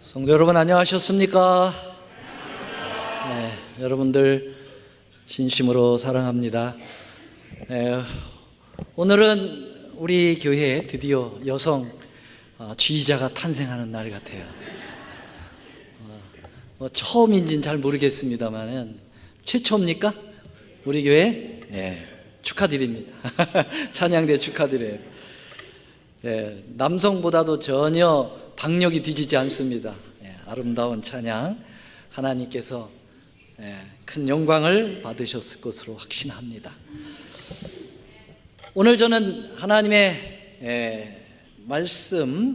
성도 여러분 안녕하셨습니까? 네, 여러분들 진심으로 사랑합니다. 오늘은 우리 교회에 드디어 여성 지휘자가 탄생하는 날 같아요. 처음인지는 잘 모르겠습니다만 최초입니까? 우리 교회? 네, 축하드립니다. 찬양대 축하드려요. 네, 남성보다도 전혀 박력이 뒤지지 않습니다. 아름다운 찬양 하나님께서 큰 영광을 받으셨을 것으로 확신합니다. 오늘 저는 하나님의 말씀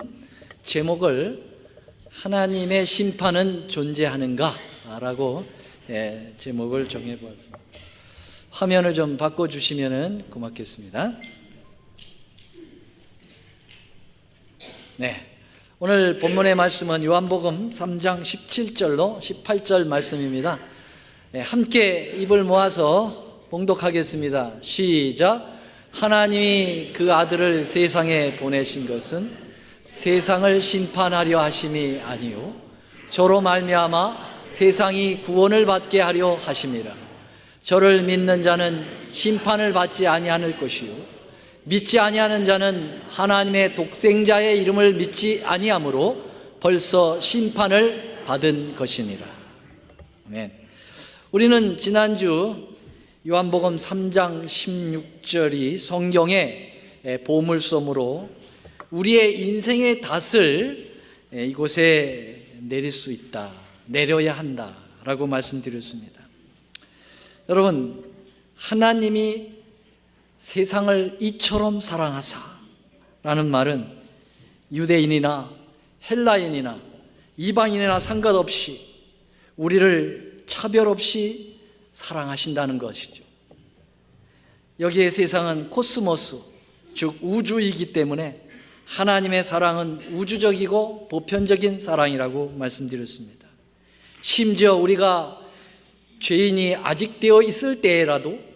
제목을 하나님의 심판은 존재하는가? 라고 제목을 정해보았습니다. 화면을 좀 바꿔주시면 고맙겠습니다. 네. 오늘 본문의 말씀은 요한복음 3장 17절로 18절 말씀입니다. 함께 입을 모아서 봉독하겠습니다. 시작. 하나님이 그 아들을 세상에 보내신 것은 세상을 심판하려 하심이 아니요 저로 말미암아 세상이 구원을 받게 하려 하심이라. 저를 믿는 자는 심판을 받지 아니하는 것이요 믿지 아니하는 자는 하나님의 독생자의 이름을 믿지 아니하므로 벌써 심판을 받은 것이니라. 아멘. 우리는 지난주 요한복음 3장 16절이 성경의 보물섬으로 우리의 인생의 닷을 이곳에 내릴 수 있다, 내려야 한다라고 말씀드렸습니다. 여러분, 하나님이 세상을 이처럼 사랑하사 라는 말은 유대인이나 헬라인이나 이방인이나 상관없이 우리를 차별 없이 사랑하신다는 것이죠. 여기에 세상은 코스모스, 즉 우주이기 때문에 하나님의 사랑은 우주적이고 보편적인 사랑이라고 말씀드렸습니다. 심지어 우리가 죄인이 아직 되어 있을 때라도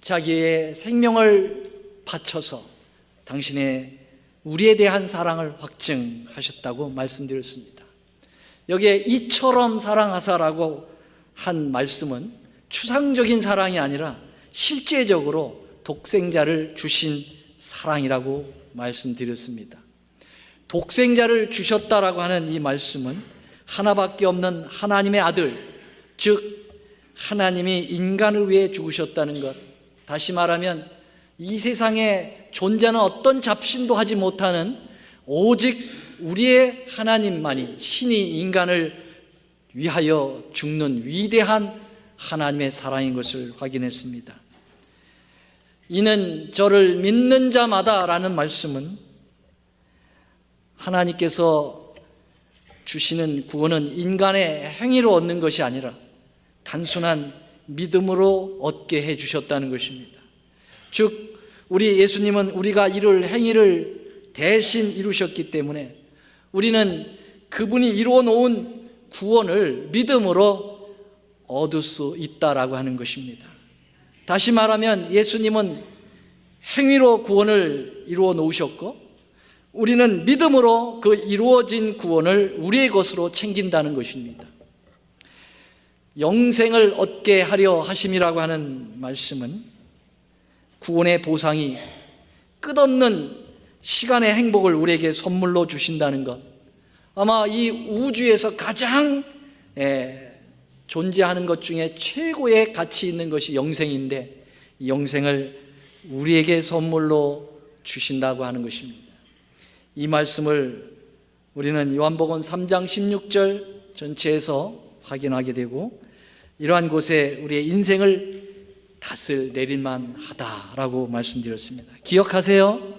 자기의 생명을 바쳐서 당신의 우리에 대한 사랑을 확증하셨다고 말씀드렸습니다. 여기에 이처럼 사랑하사라고 한 말씀은 추상적인 사랑이 아니라 실제적으로 독생자를 주신 사랑이라고 말씀드렸습니다. 독생자를 주셨다라고 하는 이 말씀은 하나밖에 없는 하나님의 아들, 즉 하나님이 인간을 위해 죽으셨다는 것, 다시 말하면 이 세상에 존재하는 어떤 잡신도 하지 못하는 오직 우리의 하나님만이, 신이 인간을 위하여 죽는 위대한 하나님의 사랑인 것을 확인했습니다. 이는 저를 믿는 자마다 라는 말씀은 하나님께서 주시는 구원은 인간의 행위로 얻는 것이 아니라 단순한 믿음으로 얻게 해주셨다는 것입니다. 즉 우리 예수님은 우리가 이룰 행위를 대신 이루셨기 때문에 우리는 그분이 이루어 놓은 구원을 믿음으로 얻을 수 있다라고 하는 것입니다. 다시 말하면 예수님은 행위로 구원을 이루어 놓으셨고 우리는 믿음으로 그 이루어진 구원을 우리의 것으로 챙긴다는 것입니다. 영생을 얻게 하려 하심이라고 하는 말씀은 구원의 보상이 끝없는 시간의 행복을 우리에게 선물로 주신다는 것, 아마 이 우주에서 가장 존재하는 것 중에 최고의 가치 있는 것이 영생인데 이 영생을 우리에게 선물로 주신다고 하는 것입니다. 이 말씀을 우리는 요한복음 3장 16절 전체에서 확인하게 되고 이러한 곳에 우리의 인생을 닷을 내릴만 하다라고 말씀드렸습니다. 기억하세요?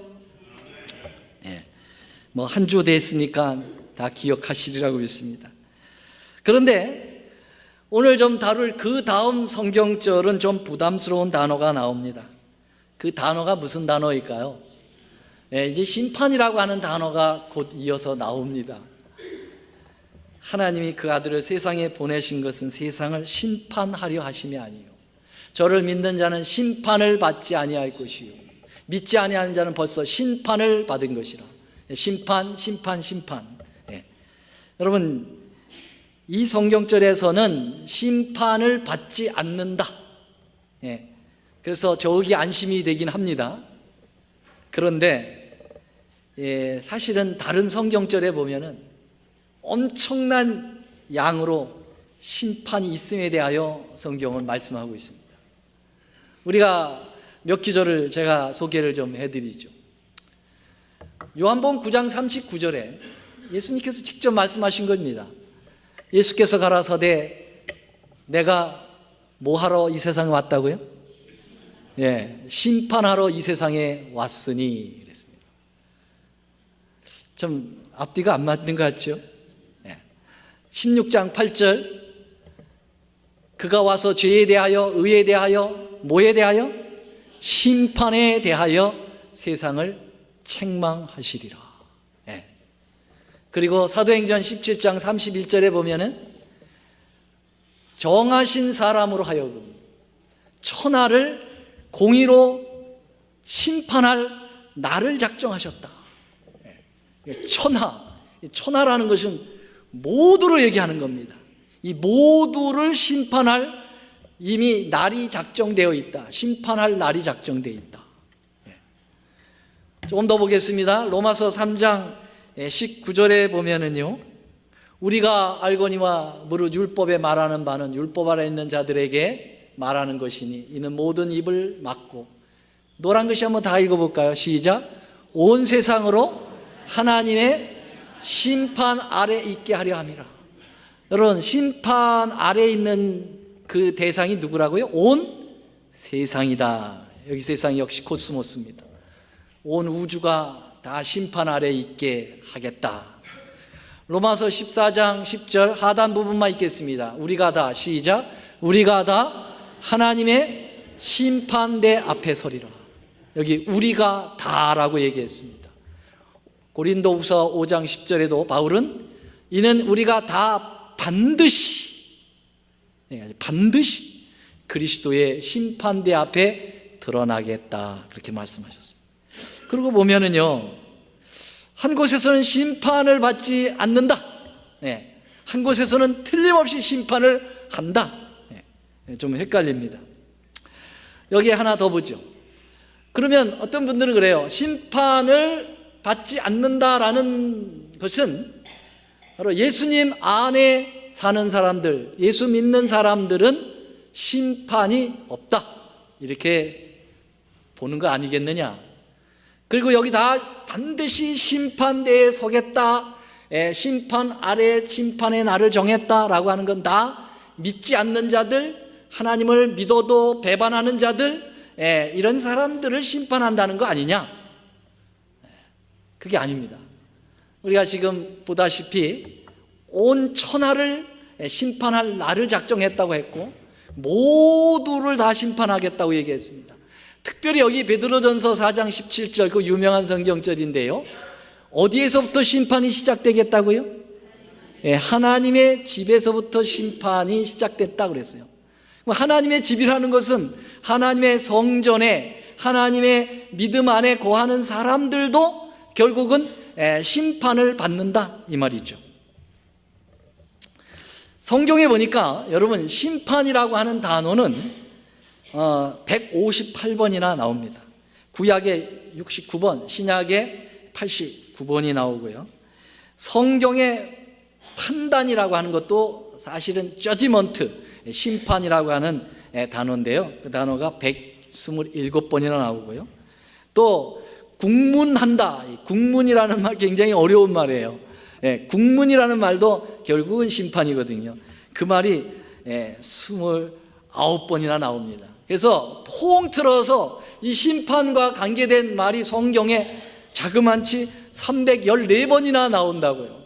한 주 됐으니까 다 기억하시리라고 믿습니다. 그런데 오늘 좀 다룰 그 다음 성경절은 좀 부담스러운 단어가 나옵니다. 그 단어가 무슨 단어일까요? 이제 심판이라고 하는 단어가 곧 이어서 나옵니다. 하나님이 그 아들을 세상에 보내신 것은 세상을 심판하려 하심이 아니요 저를 믿는 자는 심판을 받지 아니할 것이요 믿지 아니하는 자는 벌써 심판을 받은 것이라. 심판. 여러분, 이 성경절에서는 심판을 받지 않는다. 그래서 저기 안심이 되긴 합니다. 그런데 사실은 다른 성경절에 보면은 엄청난 양으로 심판이 있음에 대하여 성경은 말씀하고 있습니다. 우리가 몇 기절을 제가 소개를 좀 해드리죠. 요한복음 9장 39절에 예수님께서 직접 말씀하신 겁니다. 예수께서 가라사대 내가 뭐 하러 이 세상에 왔다고요? 심판하러 이 세상에 왔으니 그랬습니다. 좀 앞뒤가 안 맞는 것 같죠? 16장 8절 그가 와서 죄에 대하여 의에 대하여 뭐에 대하여? 심판에 대하여 세상을 책망하시리라. 그리고 사도행전 17장 31절에 보면은 정하신 사람으로 하여금 천하를 공의로 심판할 날을 작정하셨다. 천하라는 것은 모두를 얘기하는 겁니다. 이 모두를 심판할 이미 날이 작정되어 있다. 심판할 날이 작정되어 있다. 조금 더 보겠습니다. 로마서 3장 19절에 보면은요, 우리가 알거니와 무릇 율법에 말하는 바는 율법 아래 있는 자들에게 말하는 것이니 이는 모든 입을 막고, 노란 글씨 한번 다 읽어볼까요? 시작. 온 세상으로 하나님의 심판 아래 있게 하려 함이라. 여러분, 심판 아래 있는 그 대상이 누구라고요? 온 세상이다. 여기 세상이 역시 코스모스입니다. 온 우주가 다 심판 아래 있게 하겠다. 로마서 14장 10절 하단 부분만 읽겠습니다. 우리가 다, 시작. 우리가 다 하나님의 심판대 앞에 서리라. 여기 우리가 다라고 얘기했습니다. 고린도후서 5장 10절에도 바울은 이는 우리가 다 반드시 그리스도의 심판대 앞에 드러나겠다, 그렇게 말씀하셨습니다. 그리고 보면은요, 한 곳에서는 심판을 받지 않는다, 한 곳에서는 틀림없이 심판을 한다. 좀 헷갈립니다. 여기에 하나 더 보죠. 그러면 어떤 분들은 그래요. 심판을 받지 않는다라는 것은 바로 예수님 안에 사는 사람들, 예수 믿는 사람들은 심판이 없다, 이렇게 보는 거 아니겠느냐. 그리고 여기 다 반드시 심판대에 서겠다, 심판 아래 심판의 날을 정했다라고 하는 건 다 믿지 않는 자들, 하나님을 믿어도 배반하는 자들, 이런 사람들을 심판한다는 거 아니냐. 그게 아닙니다. 우리가 지금 보다시피 온 천하를 심판할 날을 작정했다고 했고 모두를 다 심판하겠다고 얘기했습니다. 특별히 여기 베드로전서 4장 17절, 그 유명한 성경절인데요, 어디에서부터 심판이 시작되겠다고요? 하나님의 집에서부터 심판이 시작됐다고 그랬어요. 하나님의 집이라는 것은 하나님의 성전에, 하나님의 믿음 안에 거하는 사람들도 결국은 심판을 받는다, 이 말이죠. 성경에 보니까 여러분, 심판이라고 하는 단어는 158번이나 나옵니다. 구약에 69번, 신약에 89번이 나오고요. 성경의 판단이라고 하는 것도 사실은 저지먼트, 심판이라고 하는 단어인데요, 그 단어가 127번이나 나오고요. 또 국문한다, 국문이라는 말 굉장히 어려운 말이에요. 국문이라는 말도 결국은 심판이거든요. 그 말이 29번이나 나옵니다. 그래서 통틀어서 이 심판과 관계된 말이 성경에 자그만치 314번이나 나온다고요.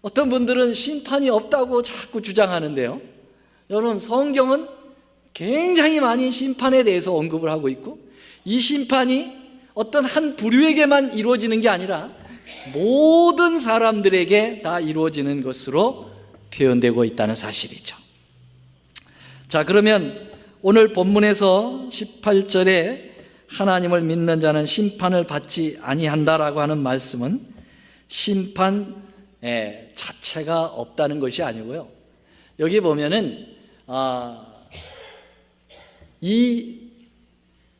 어떤 분들은 심판이 없다고 자꾸 주장하는데요, 여러분, 성경은 굉장히 많이 심판에 대해서 언급을 하고 있고, 이 심판이 어떤 한 부류에게만 이루어지는 게 아니라 모든 사람들에게 다 이루어지는 것으로 표현되고 있다는 사실이죠. 자, 그러면 오늘 본문에서 18절에 하나님을 믿는 자는 심판을 받지 아니한다라고 하는 말씀은 심판 자체가 없다는 것이 아니고요. 여기 보면은 이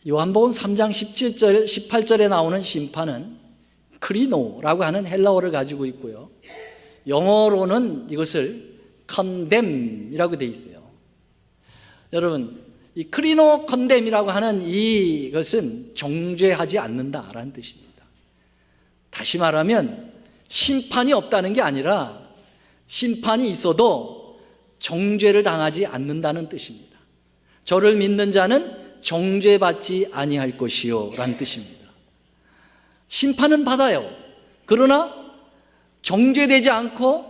요한복음 3장 17절, 18절에 나오는 심판은 크리노라고 하는 헬라어를 가지고 있고요. 영어로는 이것을 condemn이라고 되어 있어요. 여러분, 이 크리노 컨뎀이라고 하는 이것은 정죄하지 않는다라는 뜻입니다. 다시 말하면 심판이 없다는 게 아니라 심판이 있어도 정죄를 당하지 않는다는 뜻입니다. 저를 믿는 자는 정죄받지 아니할 것이요 라는 뜻입니다. 심판은 받아요. 그러나 정죄되지 않고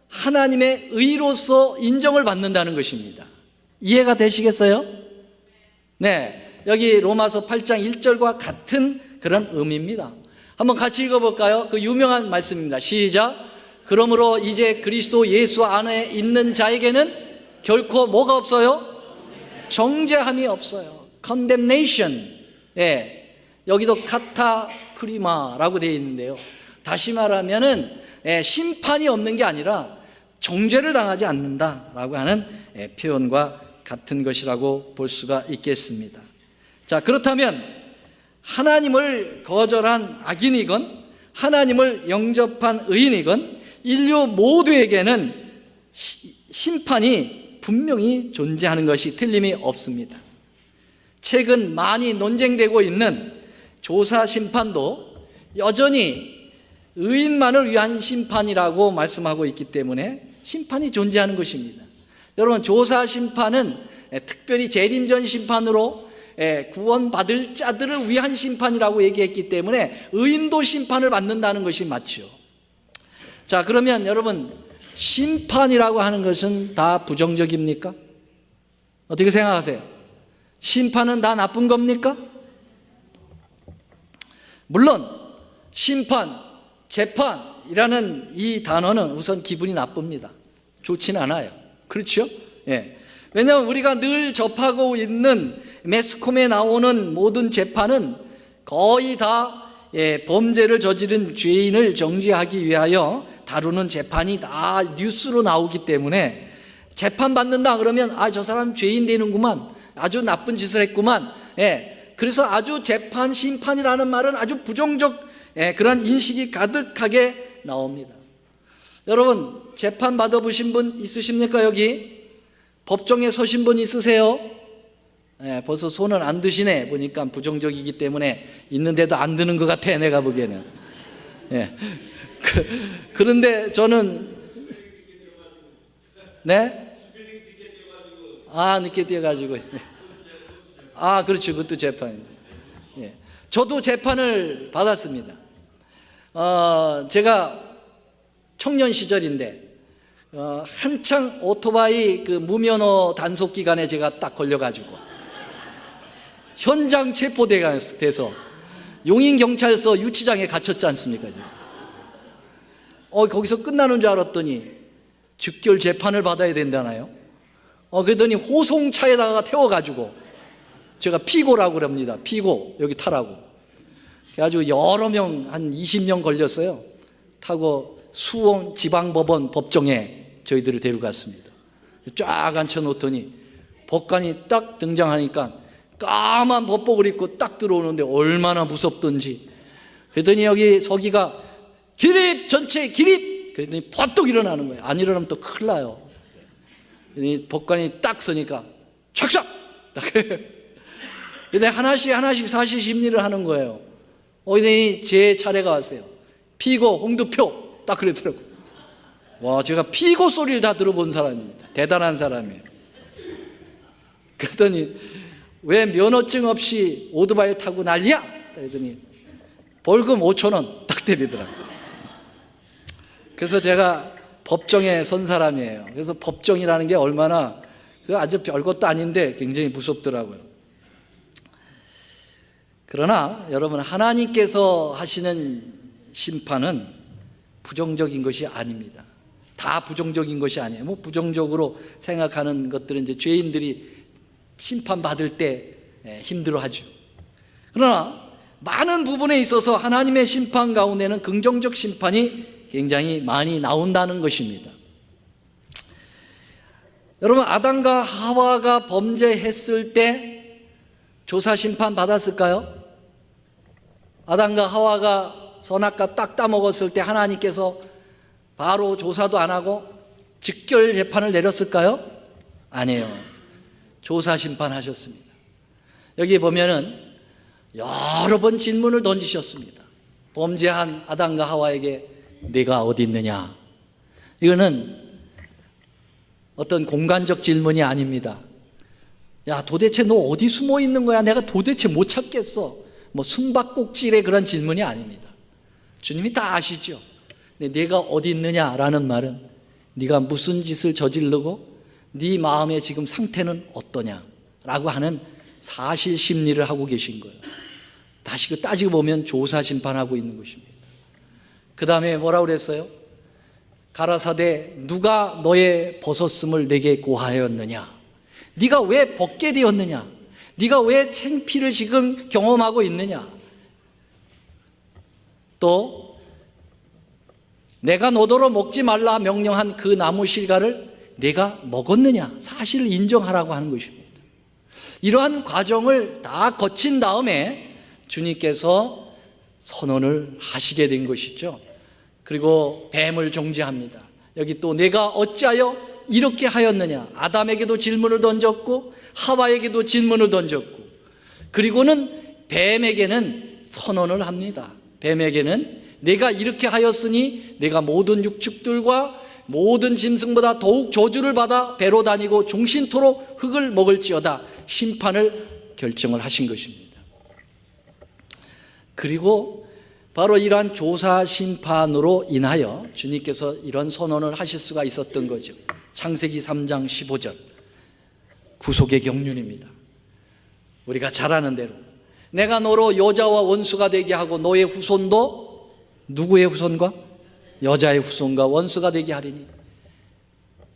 하나님의 의로서 인정을 받는다는 것입니다. 이해가 되시겠어요? 네, 여기 로마서 8장 1절과 같은 그런 의미입니다. 한번 같이 읽어볼까요? 그 유명한 말씀입니다. 시작. 그러므로 이제 그리스도 예수 안에 있는 자에게는 결코 뭐가 없어요? 정죄함이 없어요. condemnation. 여기도 카타크리마라고 되어 있는데요. 다시 말하면은 심판이 없는 게 아니라 정죄를 당하지 않는다라고 하는 표현과 같은 것이라고 볼 수가 있겠습니다. 자, 그렇다면 하나님을 거절한 악인이건 하나님을 영접한 의인이건 인류 모두에게는 심판이 분명히 존재하는 것이 틀림이 없습니다. 최근 많이 논쟁되고 있는 조사 심판도 여전히 의인만을 위한 심판이라고 말씀하고 있기 때문에 심판이 존재하는 것입니다. 여러분, 조사 심판은 특별히 재림전 심판으로 구원받을 자들을 위한 심판이라고 얘기했기 때문에 의인도 심판을 받는다는 것이 맞죠. 자, 그러면 여러분, 심판이라고 하는 것은 다 부정적입니까? 어떻게 생각하세요? 심판은 다 나쁜 겁니까? 물론 심판, 재판이라는 이 단어는 우선 기분이 나쁩니다. 좋진 않아요. 그렇죠? 왜냐하면 우리가 늘 접하고 있는 매스컴에 나오는 모든 재판은 거의 다 범죄를 저지른 죄인을 정죄하기 위하여 다루는 재판이 다 뉴스로 나오기 때문에 재판받는다 그러면 저 사람 죄인 되는구만, 아주 나쁜 짓을 했구만. 그래서 아주 재판, 심판이라는 말은 아주 부정적 그런 인식이 가득하게 나옵니다. 여러분, 재판 받아보신 분 있으십니까? 여기 법정에 서신 분 있으세요? 벌써 손을 안 드시네. 보니까 부정적이기 때문에 있는데도 안 드는 것 같아, 내가 보기에는. 그런데 저는 늦게 뛰어가지고. 그렇죠. 그것도 재판이죠. 저도 재판을 받았습니다. 제가 청년 시절인데, 한창 오토바이 그 무면허 단속 기간에 제가 딱 걸려가지고, 현장 체포돼서 용인경찰서 유치장에 갇혔지 않습니까? 거기서 끝나는 줄 알았더니, 즉결 재판을 받아야 된다나요? 그러더니 호송차에다가 태워가지고 제가 피고라고 그럽니다. 피고 여기 타라고. 그래가지고 여러 명, 한 20명 걸렸어요. 타고 수원 지방법원 법정에 저희들을 데려갔습니다. 쫙 앉혀놓더니 법관이 딱 등장하니까 까만 법복을 입고 딱 들어오는데 얼마나 무섭던지. 그랬더니 여기 서기가 기립, 전체 기립! 그랬더니 버떡 일어나는 거예요. 안 일어나면 또 큰일 나요. 법관이 딱 서니까 착삭! 근데 하나씩 사실 심리를 하는 거예요. 근데 제 차례가 왔어요. 피고 홍두표 딱 그러더라고요. 와, 제가 피고 소리를 다 들어본 사람입니다. 대단한 사람이에요. 그랬더니 왜 면허증 없이 오토바이 타고 난리야? 그랬더니 벌금 5,000원 딱 때리더라고요. 그래서 제가 법정에 선 사람이에요. 그래서 법정이라는 게 얼마나 아주 별것도 아닌데 굉장히 무섭더라고요. 그러나 여러분, 하나님께서 하시는 심판은 부정적인 것이 아닙니다. 다 부정적인 것이 아니에요. 부정적으로 생각하는 것들은 이제 죄인들이 심판받을 때 힘들어하죠. 그러나 많은 부분에 있어서 하나님의 심판 가운데는 긍정적 심판이 굉장히 많이 나온다는 것입니다. 여러분, 아담과 하와가 범죄했을 때 조사 심판 받았을까요? 아담과 하와가 선악과 딱 따먹었을 때 하나님께서 바로 조사도 안 하고 직결 재판을 내렸을까요? 아니에요. 조사 심판하셨습니다. 여기 보면은 여러 번 질문을 던지셨습니다. 범죄한 아담과 하와에게 네가 어디 있느냐? 이거는 어떤 공간적 질문이 아닙니다. 야, 도대체 너 어디 숨어 있는 거야? 내가 도대체 못 찾겠어. 뭐 숨바꼭질의 그런 질문이 아닙니다. 주님이 다 아시죠? 근데 네가 어디 있느냐라는 말은 네가 무슨 짓을 저지르고 네 마음의 지금 상태는 어떠냐라고 하는 사실 심리를 하고 계신 거예요. 다시 그 따지고 보면 조사 심판하고 있는 것입니다. 그 다음에 뭐라고 그랬어요? 가라사대 누가 너의 벗었음을 내게 고하였느냐? 네가 왜 벗게 되었느냐? 네가 왜 창피를 지금 경험하고 있느냐? 또 내가 너더러 먹지 말라 명령한 그 나무 실과를 내가 먹었느냐? 사실을 인정하라고 하는 것입니다. 이러한 과정을 다 거친 다음에 주님께서 선언을 하시게 된 것이죠. 그리고 뱀을 정죄합니다. 여기 또 내가 어찌하여 이렇게 하였느냐? 아담에게도 질문을 던졌고 하와에게도 질문을 던졌고, 그리고는 뱀에게는 선언을 합니다. 뱀에게는 내가 이렇게 하였으니 내가 모든 육축들과 모든 짐승보다 더욱 저주를 받아 배로 다니고 종신토록 흙을 먹을지어다 심판을 결정을 하신 것입니다. 그리고 바로 이러한 조사 심판으로 인하여 주님께서 이런 선언을 하실 수가 있었던 거죠. 창세기 3장 15절 구속의 경륜입니다. 우리가 잘 아는 대로 내가 너로 여자와 원수가 되게 하고 너의 후손도 누구의 후손과? 여자의 후손과 원수가 되게 하리니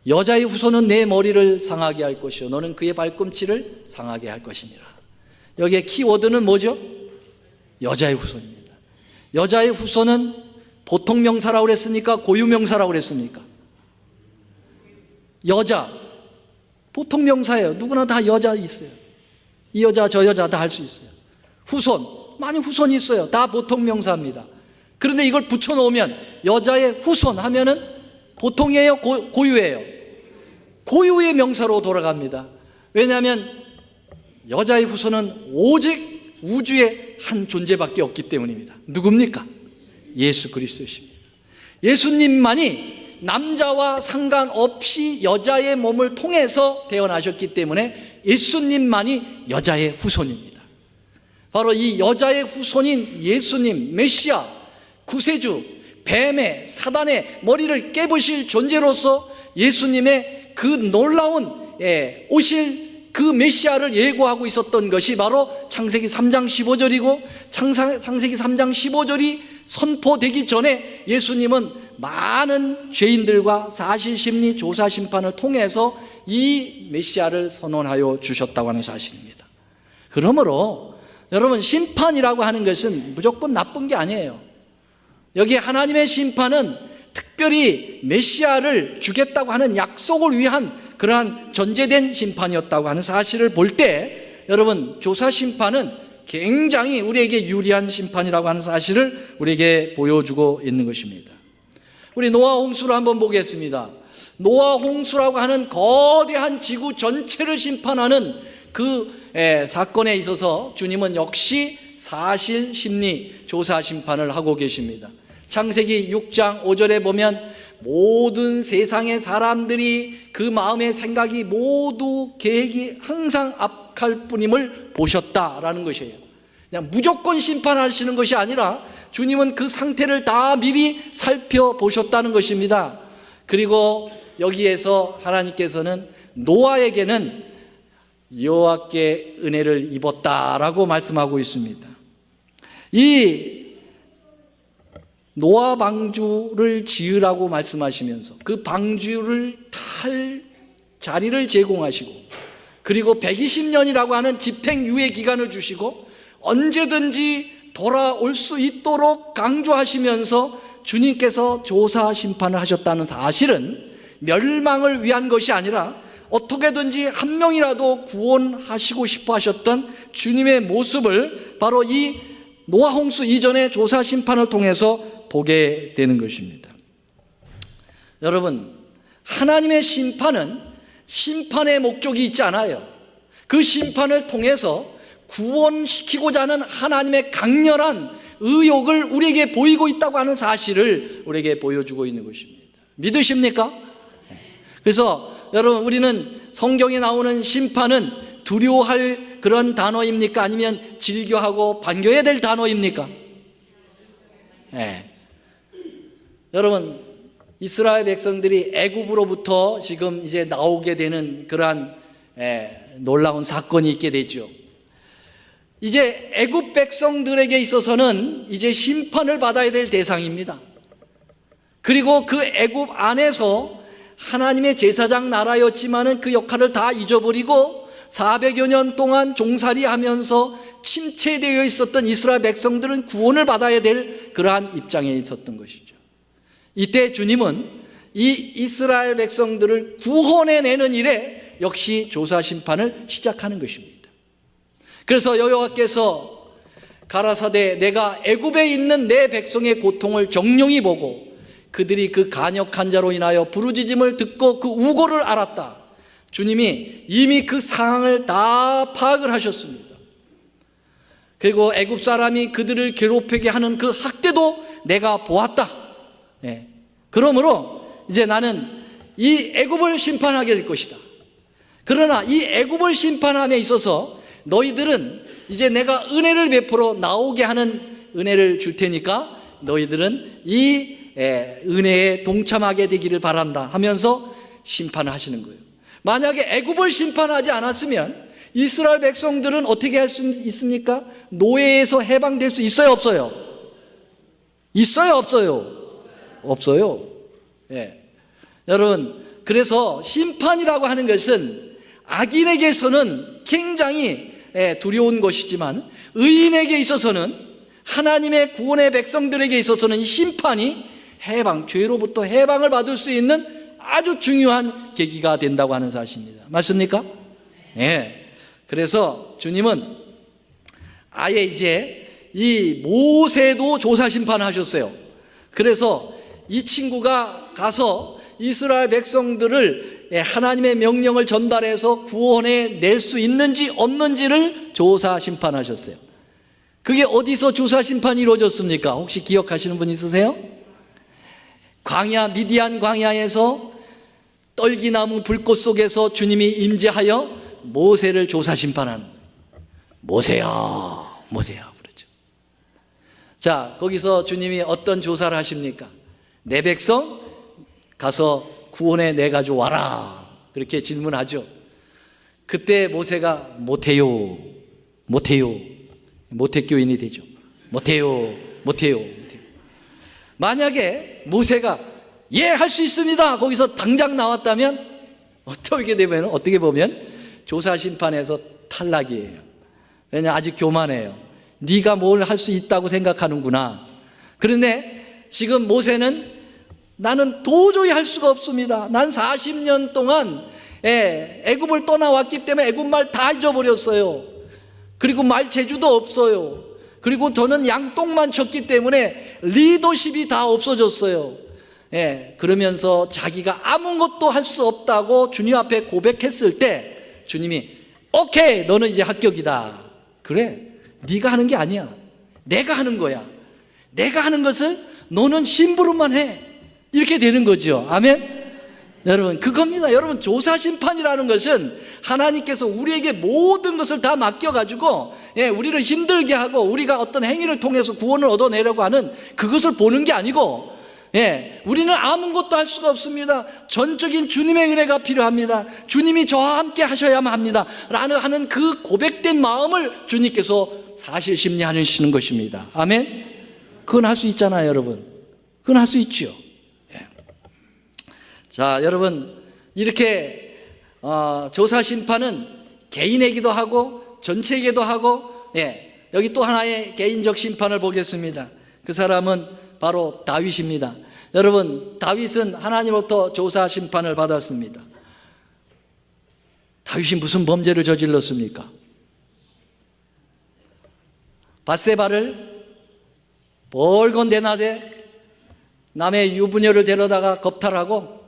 여자의 후손은 내 머리를 상하게 할 것이요 너는 그의 발꿈치를 상하게 할 것이니라. 여기에 키워드는 뭐죠? 여자의 후손입니다. 여자의 후손은 보통 명사라고 그랬습니까? 고유 명사라고 그랬습니까? 여자, 보통 명사예요. 누구나 다 여자 있어요. 이 여자 저 여자 다 할 수 있어요. 후손, 많이 후손이 있어요. 다 보통 명사입니다. 그런데 이걸 붙여놓으면 여자의 후손 하면은 보통이에요? 고유예요? 고유의 명사로 돌아갑니다. 왜냐하면 여자의 후손은 오직 우주의 한 존재밖에 없기 때문입니다. 누굽니까? 예수 그리스도십니다. 예수님만이 남자와 상관없이 여자의 몸을 통해서 태어나셨기 때문에 예수님만이 여자의 후손입니다. 바로 이 여자의 후손인 예수님, 메시아, 구세주, 뱀의 사단의 머리를 깨부실 존재로서 예수님의 그 놀라운 오실 그 메시아를 예고하고 있었던 것이 바로 창세기 3장 15절이고 창세기 3장 15절이 선포되기 전에 예수님은 많은 죄인들과 사실심리 조사 심판을 통해서 이 메시아를 선언하여 주셨다고 하는 사실입니다. 그러므로 여러분, 심판이라고 하는 것은 무조건 나쁜 게 아니에요. 여기 하나님의 심판은 특별히 메시아를 주겠다고 하는 약속을 위한 그러한 전제된 심판이었다고 하는 사실을 볼 때 여러분, 조사 심판은 굉장히 우리에게 유리한 심판이라고 하는 사실을 우리에게 보여주고 있는 것입니다. 우리 노아 홍수를 한번 보겠습니다. 노아 홍수라고 하는 거대한 지구 전체를 심판하는 그 사건에 있어서 주님은 역시 사실 심리 조사 심판을 하고 계십니다. 창세기 6장 5절에 보면 모든 세상의 사람들이 그 마음의 생각이 모두 계획이 항상 악할 뿐임을 보셨다라는 것이에요. 그냥 무조건 심판하시는 것이 아니라 주님은 그 상태를 다 미리 살펴보셨다는 것입니다. 그리고 여기에서 하나님께서는 노아에게는 여호와께 은혜를 입었다라고 말씀하고 있습니다. 이 노아 방주를 지으라고 말씀하시면서 그 방주를 탈 자리를 제공하시고, 그리고 120년이라고 하는 집행유예 기간을 주시고 언제든지 돌아올 수 있도록 강조하시면서 주님께서 조사 심판을 하셨다는 사실은 멸망을 위한 것이 아니라 어떻게든지 한 명이라도 구원하시고 싶어 하셨던 주님의 모습을 바로 이 노아 홍수 이전의 조사 심판을 통해서 보게 되는 것입니다. 여러분, 하나님의 심판은 심판의 목적이 있지 않아요. 그 심판을 통해서 구원시키고자 하는 하나님의 강렬한 의욕을 우리에게 보이고 있다고 하는 사실을 우리에게 보여주고 있는 것입니다. 믿으십니까? 그래서 여러분, 우리는 성경에 나오는 심판은 두려워할 그런 단어입니까? 아니면 즐겨하고 반겨야 될 단어입니까? 네. 여러분, 이스라엘 백성들이 애굽으로부터 지금 이제 나오게 되는 그러한 놀라운 사건이 있게 되죠. 이제 애굽 백성들에게 있어서는 이제 심판을 받아야 될 대상입니다. 그리고 그 애굽 안에서 하나님의 제사장 나라였지만은 그 역할을 다 잊어버리고 400여 년 동안 종살이하면서 침체되어 있었던 이스라엘 백성들은 구원을 받아야 될 그러한 입장에 있었던 것이죠. 이때 주님은 이 이스라엘 백성들을 구원해내는 일에 역시 조사 심판을 시작하는 것입니다. 그래서 여호와께서 가라사대 내가 애굽에 있는 내 백성의 고통을 정령히 보고 그들이 그 간역한 자로 인하여 부르짖음을 듣고 그 우고를 알았다. 주님이 이미 그 상황을 다 파악을 하셨습니다. 그리고 애굽 사람이 그들을 괴롭히게 하는 그 학대도 내가 보았다. 네. 그러므로 이제 나는 이 애굽을 심판하게 될 것이다. 그러나 이 애굽을 심판함에 있어서 너희들은 이제 내가 은혜를 베풀어 나오게 하는 은혜를 줄 테니까 너희들은 이 은혜에 동참하게 되기를 바란다 하면서 심판을 하시는 거예요. 만약에 애굽을 심판하지 않았으면 이스라엘 백성들은 어떻게 할 수 있습니까? 노예에서 해방될 수 있어요, 없어요? 있어요, 없어요? 없어요. 예. 여러분, 그래서 심판이라고 하는 것은 악인에게서는 굉장히 두려운 것이지만 의인에게 있어서는, 하나님의 구원의 백성들에게 있어서는 이 심판이 해방, 죄로부터 해방을 받을 수 있는 아주 중요한 계기가 된다고 하는 사실입니다. 맞습니까? 네. 그래서 주님은 아예 이제 이 모세도 조사 심판하셨어요. 그래서 이 친구가 가서 이스라엘 백성들을 하나님의 명령을 전달해서 구원해 낼 수 있는지 없는지를 조사 심판하셨어요. 그게 어디서 조사 심판이 이루어졌습니까? 혹시 기억하시는 분 있으세요? 광야, 미디안 광야에서 떨기나무 불꽃 속에서 주님이 임재하여 모세를 조사 심판하는, 모세야, 모세야 그러죠. 자, 거기서 주님이 어떤 조사를 하십니까? 내 백성 가서 구원해 내 가지고 와라, 그렇게 질문하죠. 그때 모세가 못해요, 못해요, 모태교인이 되죠. 못해요, 못해요. 만약에 모세가 예, 할 수 있습니다, 거기서 당장 나왔다면 어떻게 보면 조사 심판에서 탈락이에요. 왜냐, 아직 교만해요. 네가 뭘 할 수 있다고 생각하는구나. 그런데 지금 모세는 나는 도저히 할 수가 없습니다. 난 40년 동안 애굽을 떠나왔기 때문에 애굽 말 다 잊어버렸어요. 그리고 말 재주도 없어요. 그리고 저는 양똥만 쳤기 때문에 리더십이 다 없어졌어요. 그러면서 자기가 아무것도 할 수 없다고 주님 앞에 고백했을 때 주님이 오케이, 너는 이제 합격이다. 그래, 네가 하는 게 아니야, 내가 하는 거야. 내가 하는 것을 너는 심부름만 해. 이렇게 되는 거죠. 아멘. 여러분, 그겁니다. 여러분, 조사 심판이라는 것은 하나님께서 우리에게 모든 것을 다 맡겨가지고 우리를 힘들게 하고 우리가 어떤 행위를 통해서 구원을 얻어내려고 하는 그것을 보는 게 아니고, 우리는 아무것도 할 수가 없습니다. 전적인 주님의 은혜가 필요합니다. 주님이 저와 함께 하셔야만 합니다 라는 하는 그 고백된 마음을 주님께서 사실 심리하시는 것입니다. 아멘. 그건 할 수 있잖아요, 여러분. 그건 할 수 있죠. 자, 여러분, 이렇게 조사 심판은 개인에게도 하고 전체에게도 하고, 여기 또 하나의 개인적 심판을 보겠습니다. 그 사람은 바로 다윗입니다. 여러분, 다윗은 하나님으로부터 조사 심판을 받았습니다. 다윗이 무슨 범죄를 저질렀습니까? 밧세바를 벌건 대낮에 남의 유부녀를 데려다가 겁탈하고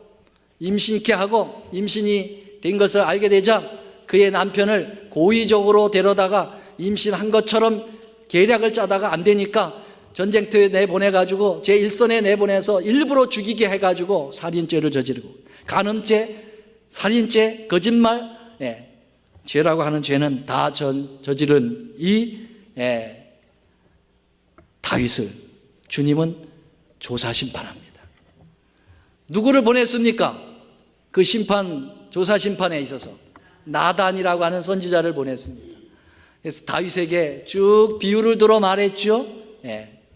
임신케 하고, 임신이 된 것을 알게 되자 그의 남편을 고의적으로 데려다가 임신한 것처럼 계략을 짜다가 안 되니까 전쟁터에 내보내가지고 제1선에 내보내서 일부러 죽이게 해가지고 살인죄를 저지르고, 간음죄, 살인죄, 거짓말, 죄라고 하는 죄는 다 저지른 이 다윗을 주님은 조사 심판합니다. 누구를 보냈습니까? 그 조사 심판에 있어서 나단이라고 하는 선지자를 보냈습니다. 그래서 다윗에게 쭉 비유를 들어 말했죠.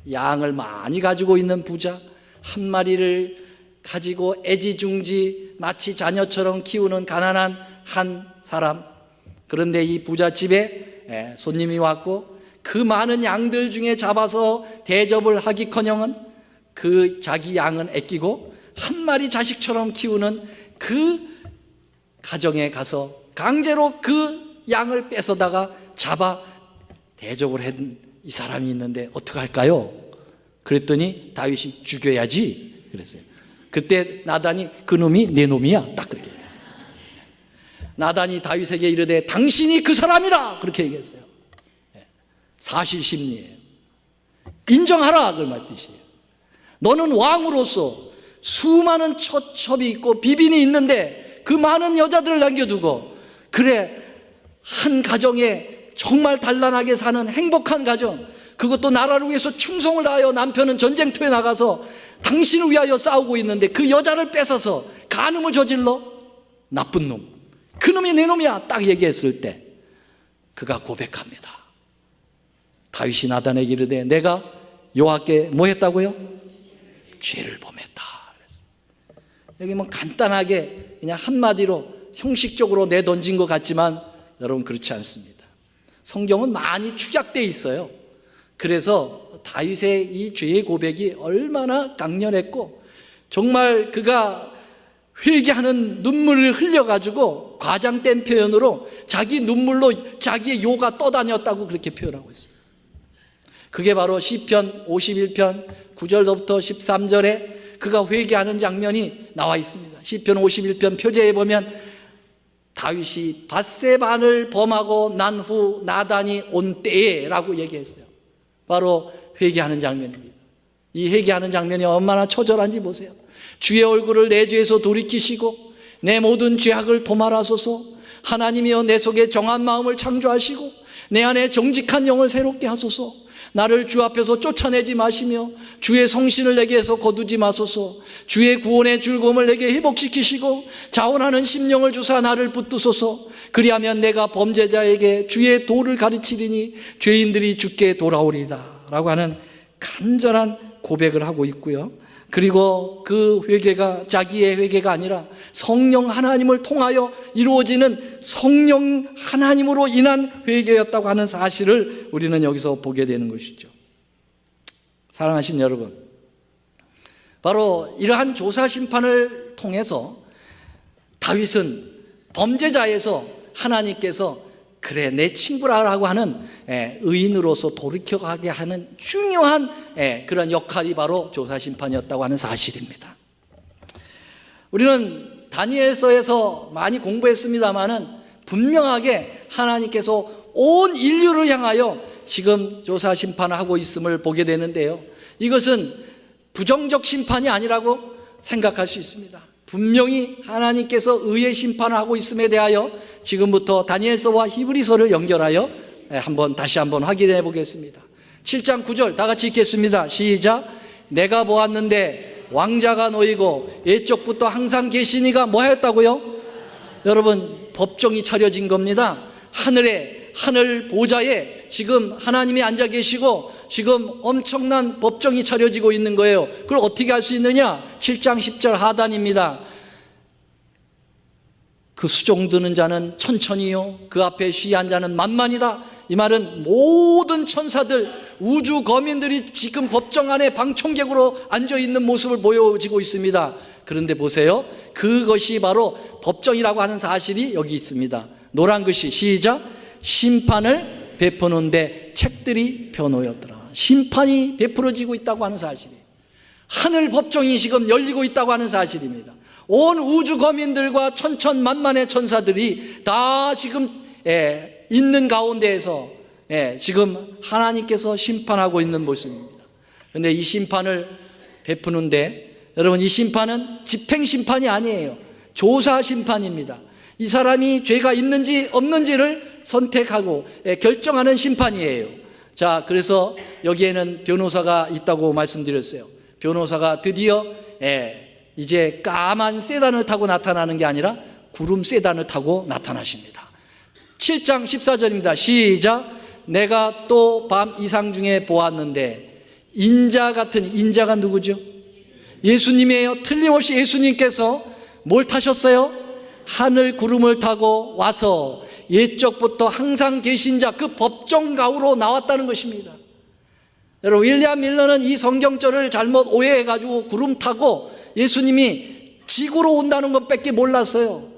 양을 많이 가지고 있는 부자, 한 마리를 가지고 애지중지 마치 자녀처럼 키우는 가난한 한 사람. 그런데 이 부잣집에 손님이 왔고 그 많은 양들 중에 잡아서 대접을 하기커녕은 그 자기 양은 아끼고 한 마리 자식처럼 키우는 그 가정에 가서 강제로 그 양을 뺏어다가 잡아 대접을 한 이 사람이 있는데 어떡할까요? 그랬더니 다윗이 죽여야지 그랬어요. 그때 나단이 그 놈이 내 놈이야, 딱 그렇게 얘기했어요. 나단이 다윗에게 이르되 당신이 그 사람이라 그렇게 얘기했어요. 사실심리예요. 인정하라 그 말 뜻이에요. 너는 왕으로서 수많은 처첩이 있고 비빈이 있는데 그 많은 여자들을 남겨두고, 그래 한 가정에 정말 단란하게 사는 행복한 가정, 그것도 나라를 위해서 충성을 다하여 남편은 전쟁터에 나가서 당신을 위하여 싸우고 있는데 그 여자를 뺏어서 간음을 저질러? 나쁜 놈, 그 놈이 내 놈이야, 딱 얘기했을 때 그가 고백합니다. 다윗이 나단에게 이르되 내가 여호와께 뭐 했다고요? 죄를 범했다. 여기 뭐 간단하게 그냥 한마디로 형식적으로 내던진 것 같지만 여러분 그렇지 않습니다. 성경은 많이 축약되어 있어요. 그래서 다윗의 이 죄의 고백이 얼마나 강렬했고, 정말 그가 회개하는 눈물을 흘려가지고 과장된 표현으로 자기 눈물로 자기의 요가 떠다녔다고 그렇게 표현하고 있어요. 그게 바로 시편 51편 9절부터 13절에 그가 회개하는 장면이 나와 있습니다. 시편 51편 표제에 보면 다윗이 밧세바를 범하고 난 후 나단이 온 때에 라고 얘기했어요. 바로 회개하는 장면입니다. 이 회개하는 장면이 얼마나 처절한지 보세요. 주의 얼굴을 내 죄에서 돌이키시고 내 모든 죄악을 도말하소서. 하나님이여 내 속에 정한 마음을 창조하시고 내 안에 정직한 영을 새롭게 하소서. 나를 주 앞에서 쫓아내지 마시며 주의 성신을 내게서 거두지 마소서. 주의 구원의 즐거움을 내게 회복시키시고 자원하는 심령을 주사 나를 붙드소서. 그리하면 내가 범죄자에게 주의 도를 가르치리니 죄인들이 주께 돌아오리다 라고 하는 간절한 고백을 하고 있고요. 그리고 그 회개가 자기의 회개가 아니라 성령 하나님을 통하여 이루어지는 성령 하나님으로 인한 회개였다고 하는 사실을 우리는 여기서 보게 되는 것이죠. 사랑하신 여러분, 바로 이러한 조사 심판을 통해서 다윗은 범죄자에서 하나님께서 그래 내 친구라고 하는 의인으로서 돌이켜가게 하는 중요한 그런 역할이 바로 조사심판이었다고 하는 사실입니다. 우리는 다니엘서에서 많이 공부했습니다마는 분명하게 하나님께서 온 인류를 향하여 지금 조사심판을 하고 있음을 보게 되는데요, 이것은 부정적 심판이 아니라고 생각할 수 있습니다. 분명히 하나님께서 의의 심판을 하고 있음에 대하여 지금부터 다니엘서와 히브리서를 연결하여 다시 한번 확인해 보겠습니다. 7장 9절 다 같이 읽겠습니다. 시작. 내가 보았는데 왕자가 놓이고 옛적부터 항상 계시니가 뭐 하였다고요? 여러분, 법정이 차려진 겁니다. 하늘 보좌에 지금 하나님이 앉아 계시고 지금 엄청난 법정이 차려지고 있는 거예요. 그걸 어떻게 할 수 있느냐? 7장 10절 하단입니다. 그 수종 드는 자는 천천히요 그 앞에 쉬한 자는 만만이다. 이 말은 모든 천사들, 우주 거민들이 지금 법정 안에 방청객으로 앉아있는 모습을 보여지고 있습니다. 그런데 보세요, 그것이 바로 법정이라고 하는 사실이 여기 있습니다. 노란 글씨, 시작. 심판을 베푸는데 책들이 펴놓였더라. 심판이 베풀어지고 있다고 하는 사실이에요. 하늘 법정이 지금 열리고 있다고 하는 사실입니다. 온 우주 거민들과 천천만만의 천사들이 다 지금 있는 가운데에서 지금 하나님께서 심판하고 있는 모습입니다. 그런데 이 심판을 베푸는데, 여러분, 이 심판은 집행심판이 아니에요. 조사심판입니다. 이 사람이 죄가 있는지 없는지를 선택하고 결정하는 심판이에요. 자, 그래서 여기에는 변호사가 있다고 말씀드렸어요. 변호사가 드디어 이제 까만 세단을 타고 나타나는 게 아니라 구름 세단을 타고 나타나십니다. 7장 14절입니다. 시작. 내가 또 밤 이상 중에 보았는데, 인자 같은, 인자가 누구죠? 예수님이에요. 틀림없이 예수님께서 뭘 타셨어요? 하늘 구름을 타고 와서 옛적부터 항상 계신 자, 그 법정가우로 나왔다는 것입니다. 여러분, 윌리엄 밀러는 이 성경절을 잘못 오해해가지고 구름 타고 예수님이 지구로 온다는 것밖에 몰랐어요.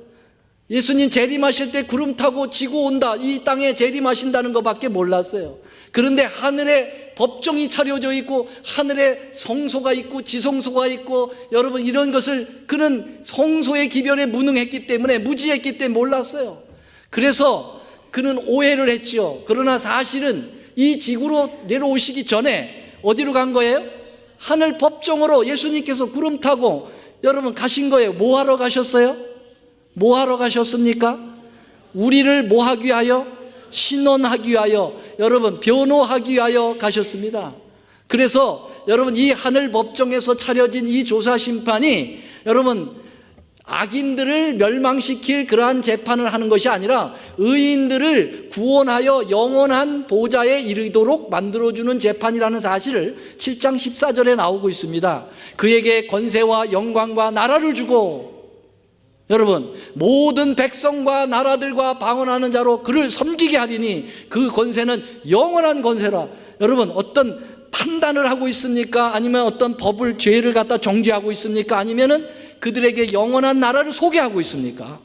예수님 재림하실 때 구름 타고 지구 온다, 이 땅에 재림하신다는 것밖에 몰랐어요. 그런데 하늘에 법정이 차려져 있고 하늘에 성소가 있고 지성소가 있고, 여러분, 이런 것을 그는 성소의 기별에 무능했기 때문에, 무지했기 때문에 몰랐어요. 그래서 그는 오해를 했죠. 그러나 사실은 이 지구로 내려오시기 전에 어디로 간 거예요? 하늘 법정으로 예수님께서 구름 타고 여러분 가신 거예요. 뭐 하러 가셨어요? 뭐 하러 가셨습니까? 우리를 뭐 하기 위하여? 신원하기 위하여, 여러분, 변호하기 위하여 가셨습니다. 그래서 여러분, 이 하늘 법정에서 차려진 이 조사 심판이 여러분 악인들을 멸망시킬 그러한 재판을 하는 것이 아니라 의인들을 구원하여 영원한 보좌에 이르도록 만들어주는 재판이라는 사실을 7장 14절에 나오고 있습니다. 그에게 권세와 영광과 나라를 주고, 여러분, 모든 백성과 나라들과 방언하는 자로 그를 섬기게 하리니 그 권세는 영원한 권세라. 여러분, 어떤 판단을 하고 있습니까? 아니면 어떤 법을, 죄를 갖다 정죄하고 있습니까? 아니면은 그들에게 영원한 나라를 소개하고 있습니까?